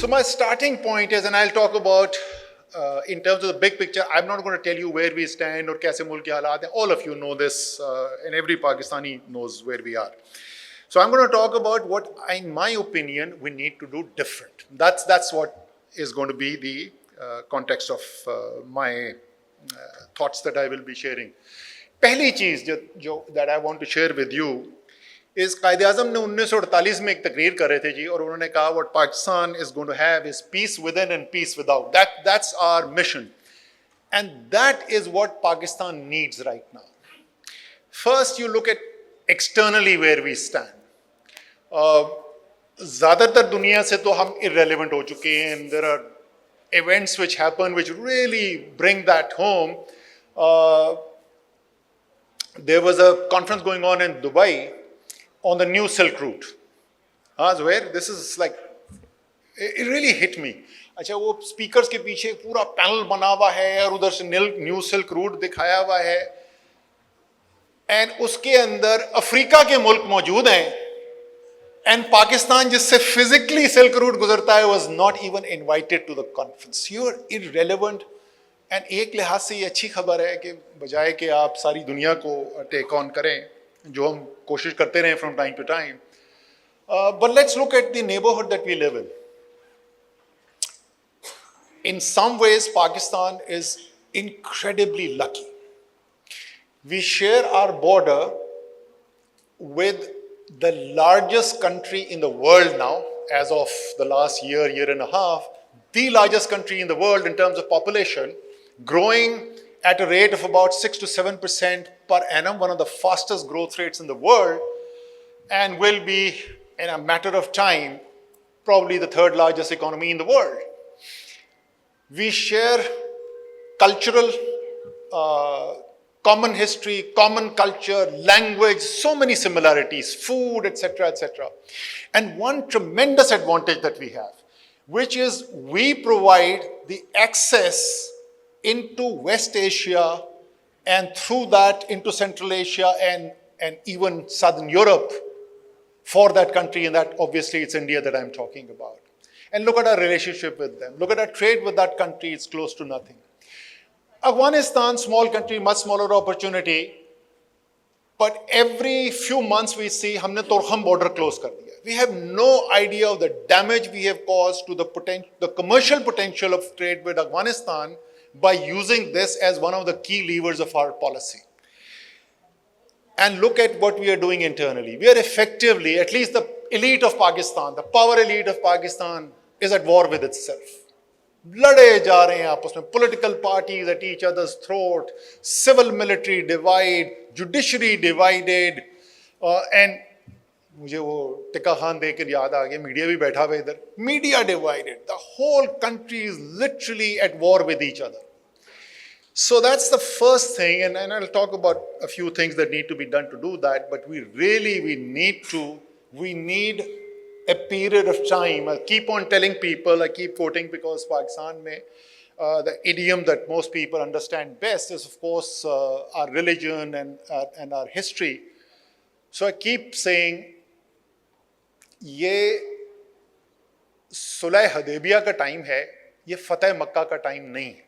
So my starting point is, and I'll talk about in terms of the big picture, I'm not going to tell you where we stand or kaise mulk ke halat hain. All of you know this, and every Pakistani knows where we are. So I'm going to talk about what, in my opinion, we need to do different. That's what is going to be the context of my thoughts that I will be sharing. पहली चीज़ जो that I want to share with you is Quaid-e-Azam ने 1948 में एक तकरीर कर रहे थे जी, और उन्होंने कहा what Pakistan is going to have is peace within and peace without. That's our mission, and that is what Pakistan needs right now. First, you look at externally where we stand. ज़्यादातर दुनिया से तो हम irrelevant हो चुके हैं. There are events which happen which really bring that home. There was a conference going on in Dubai on the new Silk Route. Zuhair, this is like, it really hit me. अच्छा, वो speakers के पीछे पूरा panel बना हुआ है और उधर से new Silk Route दिखाया हुआ है, and उसके अंदर अफ्रीका के मुल्क मौजूद हैं, and Pakistan जिससे physically Silk Route गुजरता है was not even invited to the conference. You are irrelevant. And एक लिहाज से ये अच्छी खबर है कि बजाय कि आप सारी दुनिया को टेक ऑन करें, जो हम कोशिश करते रहे from time to time. But let's look at the neighborhood that we live in. In some ways, Pakistan is incredibly lucky. We share our border with the largest country in the world now, as of the last year and a half, the largest country in the world in terms of population, growing at a rate of about 6 to 7% per annum, one of the fastest growth rates in the world, and will be, in a matter of time, probably the third largest economy in the world. We share cultural, common history, common culture, language, so many similarities, food, etc., etc. And one tremendous advantage that we have, which is we provide the access into West Asia and through that into Central Asia and even Southern Europe for that country, and that obviously it's India that I'm talking about. And look at our relationship with them. Look at our trade with that country, it's close to nothing. Afghanistan, small country, much smaller opportunity, but every few months we see हमने Torkham border close कर दिया. We have no idea of the damage we have caused to the commercial potential of trade with Afghanistan by using this as one of the key levers of our policy. And look at what we are doing internally. We are effectively, at least the elite of Pakistan, the power elite of Pakistan is at war with itself. लड़े जा रहे हैं आपस में, political parties at each other's throat, civil military divide, judiciary divided, and मुझे वो टिक्का खान देख कर याद आ गया, मीडिया भी बैठा हुआ इधर, media divided. The whole country is literally at war with each other. So that's the first thing, and I'll talk about a few things that need to be done to do that, but we need a period of time. I keep on telling people, I keep quoting because Pakistan mein, the idiom that most people understand best is of course our religion and our history. So I keep saying, ये सुलह हदैबिया का time है, ये फतेह मक्का का time नहीं है.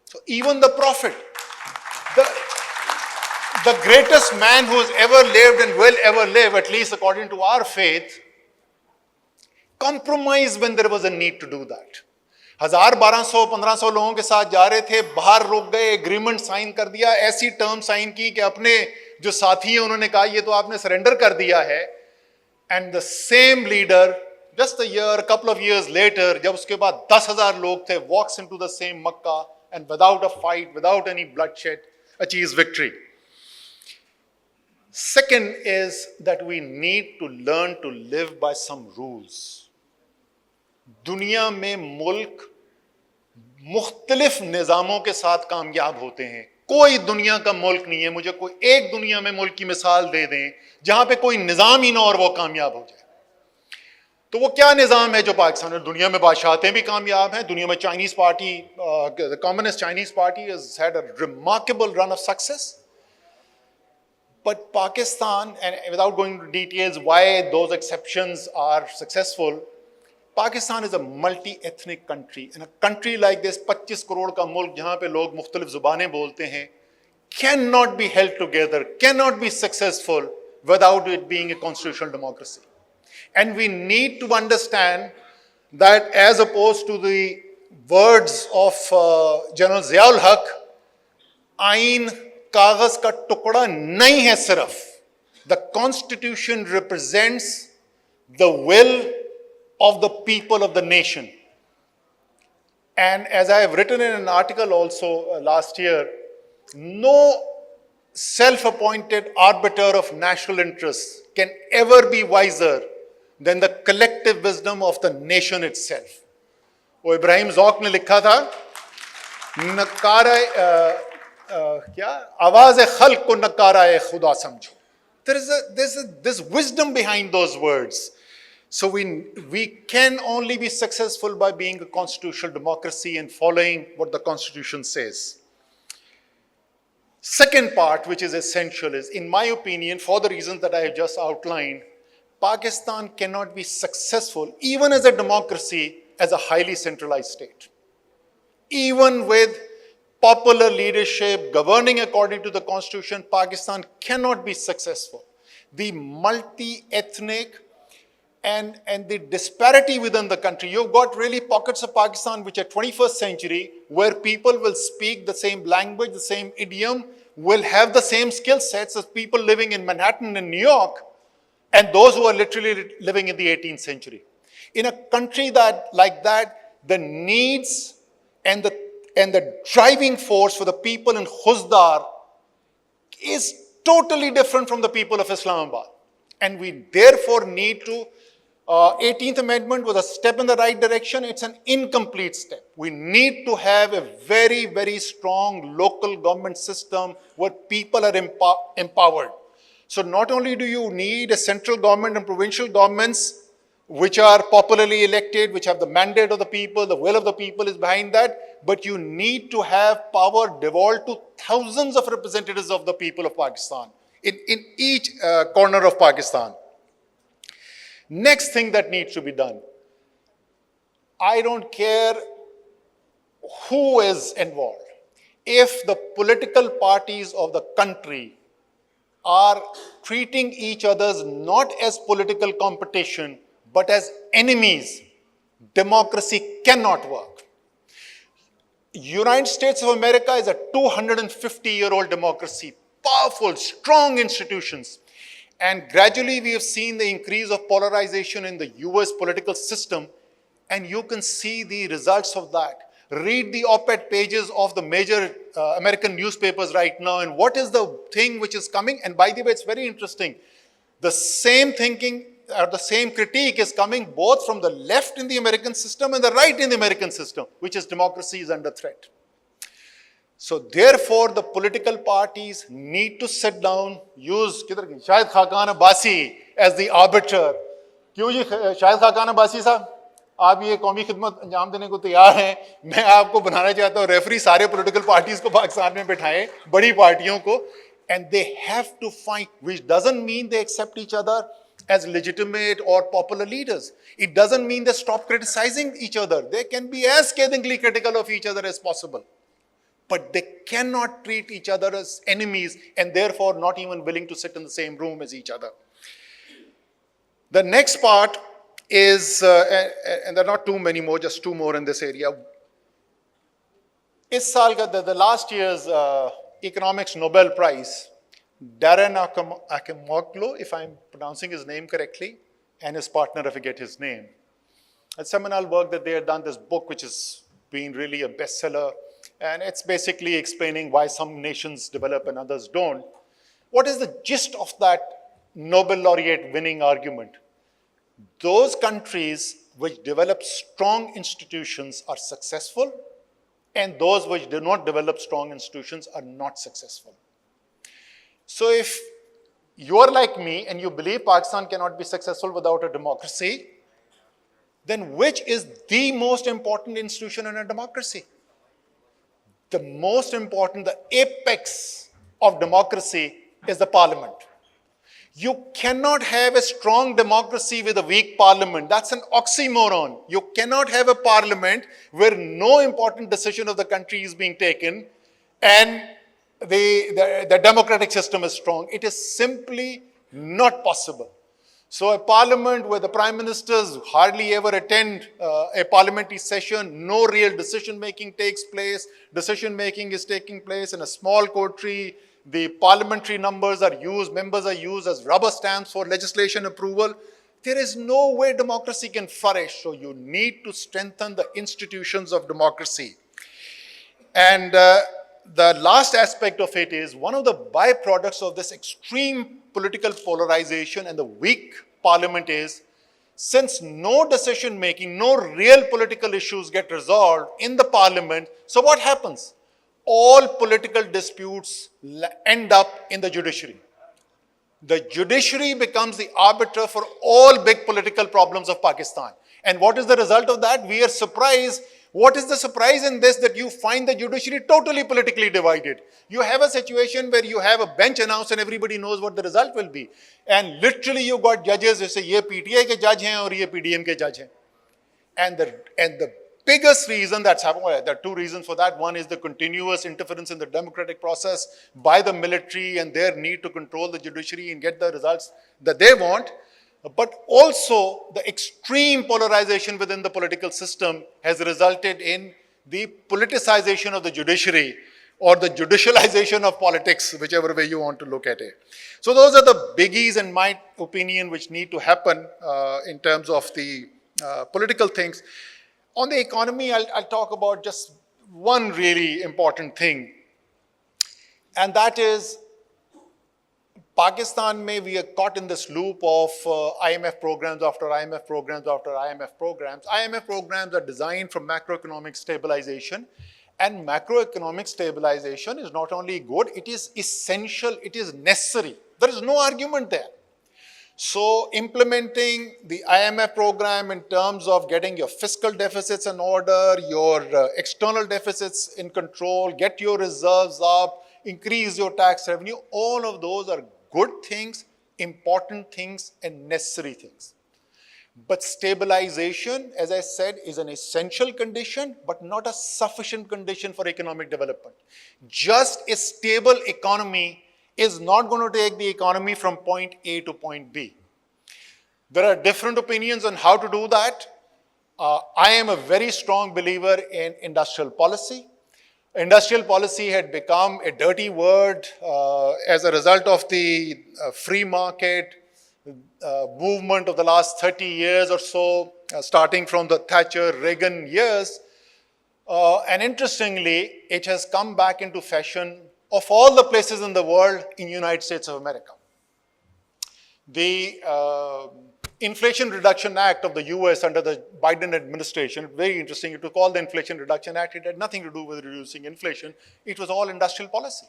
So even the Prophet, the greatest man who has ever lived and will ever live, at least according to our faith, compromised when there was a need to do that. 1200-1500 लोगों के साथ जा रहे थे, बाहर रुक गए, एग्रीमेंट साइन कर दिया, ऐसी टर्म साइन की कि अपने जो साथी हैं उन्होंने कहा ये तो आपने सरेंडर कर दिया है. And the same leader, just a couple of years later, जब उसके बाद 10,000 लोग थे, walks into the same Makkah and without a fight, without any bloodshed, achieves victory. Second is that we need to learn to live by some rules. दुनिया में मुल्क मुख्तलिफ निज़ामों के साथ कामयाब होते हैं. कोई दुनिया का मुल्क नहीं है, मुझे कोई एक दुनिया में मुल्क की मिसाल दे दें जहां पे कोई निज़ाम ही ना और वो कामयाब हो जाए. तो वो क्या निज़ाम है जो पाकिस्तान में, दुनिया में बादशाहतें भी कामयाब हैं, दुनिया में Chinese party, the communist Chinese party has had a remarkable run of success. But Pakistan, and without going into details why those exceptions are successful, Pakistan is a multi-ethnic country. In a country like this, 25 crore का मुल्क जहाँ पे लोग मुख्तलिफ ज़ुबानें बोलते हैं, cannot be held together, cannot be successful without it being a constitutional democracy. And we need to understand that as opposed to the words of General Ziaul Haq, आइन कागज का टुकड़ा नहीं है सिर्फ. The Constitution represents the will of the people of the nation. And as I have written in an article also last year, no self-appointed arbiter of national interests can ever be wiser than the collective wisdom of the nation itself. वो इब्राहिम ज़ौक ने लिखा था, नकारा क्या आवाज़ खल्क को नकारा खुदा समझो. There's this wisdom behind those words. So we can only be successful by being a constitutional democracy and following what the Constitution says. Second part, which is essential, is, in my opinion, for the reasons that I have just outlined, Pakistan cannot be successful, even as a democracy, as a highly centralized state. Even with popular leadership governing according to the Constitution, Pakistan cannot be successful. The multi-ethnic and the disparity within the country. You've got really pockets of Pakistan which are 21st century, where people will speak the same language, the same idiom, will have the same skill sets as people living in Manhattan and New York, and those who are literally living in the 18th century. In a country like that, the needs and the driving force for the people in Khuzdar is totally different from the people of Islamabad. And we therefore need to 18th Amendment was a step in the right direction. It's an incomplete step. We need to have a very, very strong local government system where people are empowered. So not only do you need a central government and provincial governments which are popularly elected, which have the mandate of the people, the will of the people is behind that, but you need to have power devolved to thousands of representatives of the people of Pakistan in each corner of Pakistan. Next thing that needs to be done, I don't care who is involved. If the political parties of the country are treating each other not as political competition, but as enemies, democracy cannot work. United States of America is a 250-year-old democracy, powerful, strong institutions. And gradually we have seen the increase of polarization in the US political system, and you can see the results of that. Read the op-ed pages of the major American newspapers right now, and what is the thing which is coming? And by the way, it's very interesting. The same thinking or the same critique is coming both from the left in the American system and the right in the American system, which is democracy is under threat. So therefore, the political parties need to sit down, use Shahid Khaqan Abbasi as the arbiter. क्यों जी शाहिद खाकान अब्बासी साहब, आप ये कौमी खिदमत अंजाम देने को तैयार हैं? मैं आपको बनाना चाहता हूँ रेफरी सारे पॉलिटिकल पार्टीज को पाकिस्तान में बिठाएं, बड़ी पार्टियों को, and they have to find, which doesn't mean they accept each other as legitimate or popular leaders. It doesn't mean they stop criticizing each other. They can be as scathingly critical of each other as possible. But they cannot treat each other as enemies and therefore not even willing to sit in the same room as each other. The next part is, and there are not too many more, just two more in this area. Is saal ka, the last year's economics Nobel Prize, Darren Acemoglu, if I'm pronouncing his name correctly, and his partner, I forget his name. A seminal work that they had done, this book which has been really a bestseller, and it's basically explaining why some nations develop and others don't. What is the gist of that Nobel laureate winning argument? Those countries which develop strong institutions are successful, and those which do not develop strong institutions are not successful. So if you are like me and you believe Pakistan cannot be successful without a democracy, then which is the most important institution in a democracy? The most important, the apex of democracy is the parliament. You cannot have a strong democracy with a weak parliament. That's an oxymoron. You cannot have a parliament where no important decision of the country is being taken and the democratic system is strong. It is simply not possible. So a parliament where the prime ministers hardly ever attend a parliamentary session, no real decision making takes place, decision making is taking place in a small coterie, the parliamentary members are used as rubber stamps for legislation approval. There is no way democracy can flourish. So you need to strengthen the institutions of democracy. And the last aspect of it is one of the byproducts of this extreme political polarization and the weak parliament is, since no decision making, no real political issues get resolved in the parliament, so what happens? All political disputes end up in the judiciary. The judiciary becomes the arbiter for all big political problems of Pakistan. And what is the result of that? We are surprised. What is the surprise in this? That you find the judiciary totally politically divided. You have a situation where you have a bench announced and everybody knows what the result will be. And literally you got judges who say, ye PTI ke judge hain aur ye PDM ke judge hain. And the biggest reason that's happened, well, there are two reasons for that. One is the continuous interference in the democratic process by the military and their need to control the judiciary and get the results that they want. But also the extreme polarization within the political system has resulted in the politicization of the judiciary or the judicialization of politics, whichever way you want to look at it. So those are the biggies, in my opinion, which need to happen in terms of the political things. On the economy, I'll talk about just one really important thing, and that is Pakistan we are caught in this loop of IMF programs after IMF programs after IMF programs. IMF programs are designed for macroeconomic stabilization, and macroeconomic stabilization is not only good, it is essential, it is necessary. There is no argument there. So implementing the IMF program in terms of getting your fiscal deficits in order, your external deficits in control, get your reserves up, increase your tax revenue, all of those are good things, important things, and necessary things. But stabilization, as I said, is an essential condition, but not a sufficient condition for economic development. Just a stable economy is not going to take the economy from point A to point B. There are different opinions on how to do that. I am a very strong believer in industrial policy. Industrial policy had become a dirty word as a result of the free market movement of the last 30 years or so, starting from the Thatcher-Reagan years. And interestingly, it has come back into fashion of all the places in the world in the United States of America. The Inflation Reduction Act of the US under the Biden administration, very interesting, it was called the Inflation Reduction Act. It had nothing to do with reducing inflation. It was all industrial policy.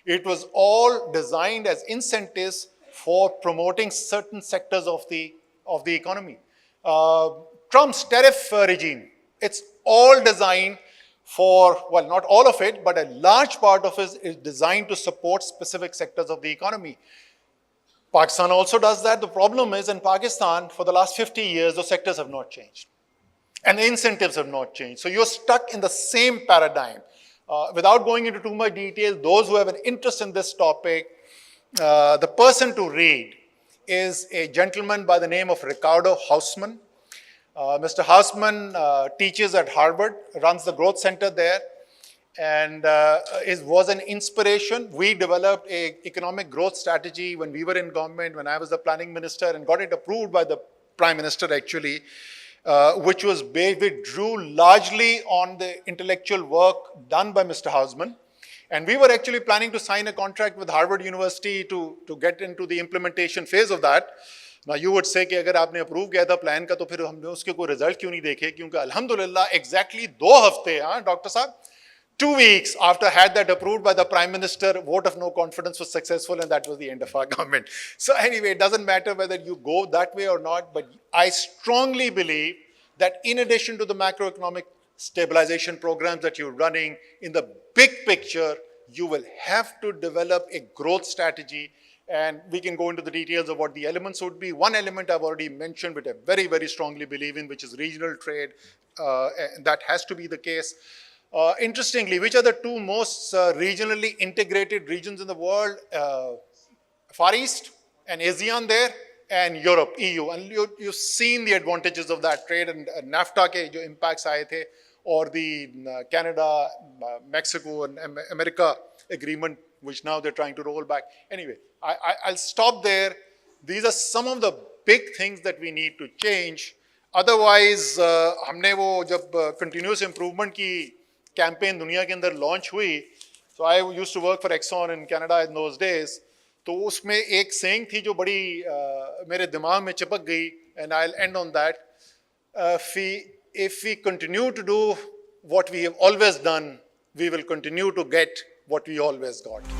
It was all designed as incentives for promoting certain sectors of the economy. Trump's tariff regime, it's all designed for, well, not all of it, but a large part of it is designed to support specific sectors of the economy. Pakistan also does that. The problem is in Pakistan, for the last 50 years, the sectors have not changed. And the incentives have not changed. So you're stuck in the same paradigm. Without going into too much detail, those who have an interest in this topic, the person to read is a gentleman by the name of Ricardo Hausman. Mr. Hausman teaches at Harvard, runs the growth center there, and was an inspiration. We developed an economic growth strategy when we were in government, when I was the planning minister, and got it approved by the prime minister actually, which was based, we drew largely on the intellectual work done by Mr. Hausman. And we were actually planning to sign a contract with Harvard University to get into the implementation phase of that. Now you would say कि अगर आपने approve किया था plan का तो फिर हमने उसके कोई result क्यों नहीं देखे? क्योंकि अल्हम्दुलिल्लाह exactly 2 हफ्ते, हाँ डॉक्टर साहब, 2 weeks after had that approved by the Prime Minister, vote of no confidence was successful, and that was the end of our government. So anyway, it doesn't matter whether you go that way or not, but I strongly believe that in addition to the macroeconomic stabilization programs that you're running, in the big picture, you will have to develop a growth strategy And we can go into the details of what the elements would be. One element I've already mentioned, which I very, very strongly believe in, which is regional trade. And that has to be the case. Interestingly, which are the two most regionally integrated regions in the world? Far East and ASEAN there, and Europe, EU. And you've seen the advantages of that trade, and NAFTA के जो impacts आए थे, or the Canada, Mexico and America agreement, which now they're trying to roll back. Anyway, I'll stop there. These are some of the big things that we need to change. Otherwise, हमने वो जब continuous improvement की campaign दुनिया के अंदर launch हुई, so I used to work for Exxon in Canada in those days. तो उसमें एक saying थी जो बड़ी मेरे दिमाग में चिपक गई, and I'll end on that. If we continue to do what we have always done, we will continue to get what we always got.